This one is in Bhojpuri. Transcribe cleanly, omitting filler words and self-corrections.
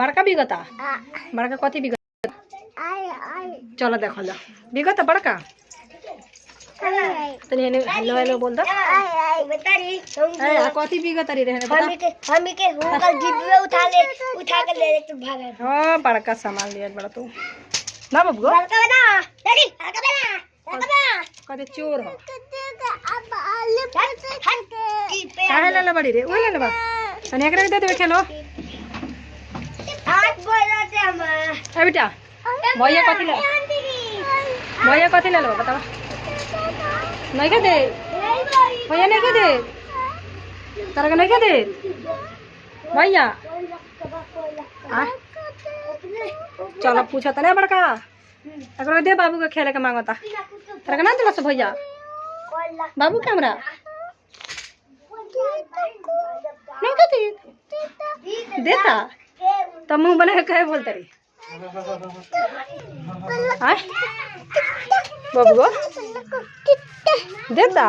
बड़का बिगता बड़का कथी बिगता चलो देखो लो बिगता बड़का तनी हेलो हेलो बोल दो कथी बिगता रे रहने बता हम के हुनकर जीबे उठा के ले तो भागे हां बड़का सामान लिया बड़ा तू ना बाबू बड़का बना डैडी बड़का बना कदे चोर हो काहे काहे ले ले बड़ी रे ओले ले बा तनी एकरा दे दे खेलो आज बोला दे हम ए बेटा भैया कथी ले लो बताओ नहीं के दे भैया नहीं के दे तारा के नहीं के दे भैया चलो पूछो तने बड़का एकरा दे बाबू के खेले के मांगता तारा के ना दिला से भैया बाबू कैमरा नहीं के दे देता तब मुंह बना के कहे बोलते रही बाबू देता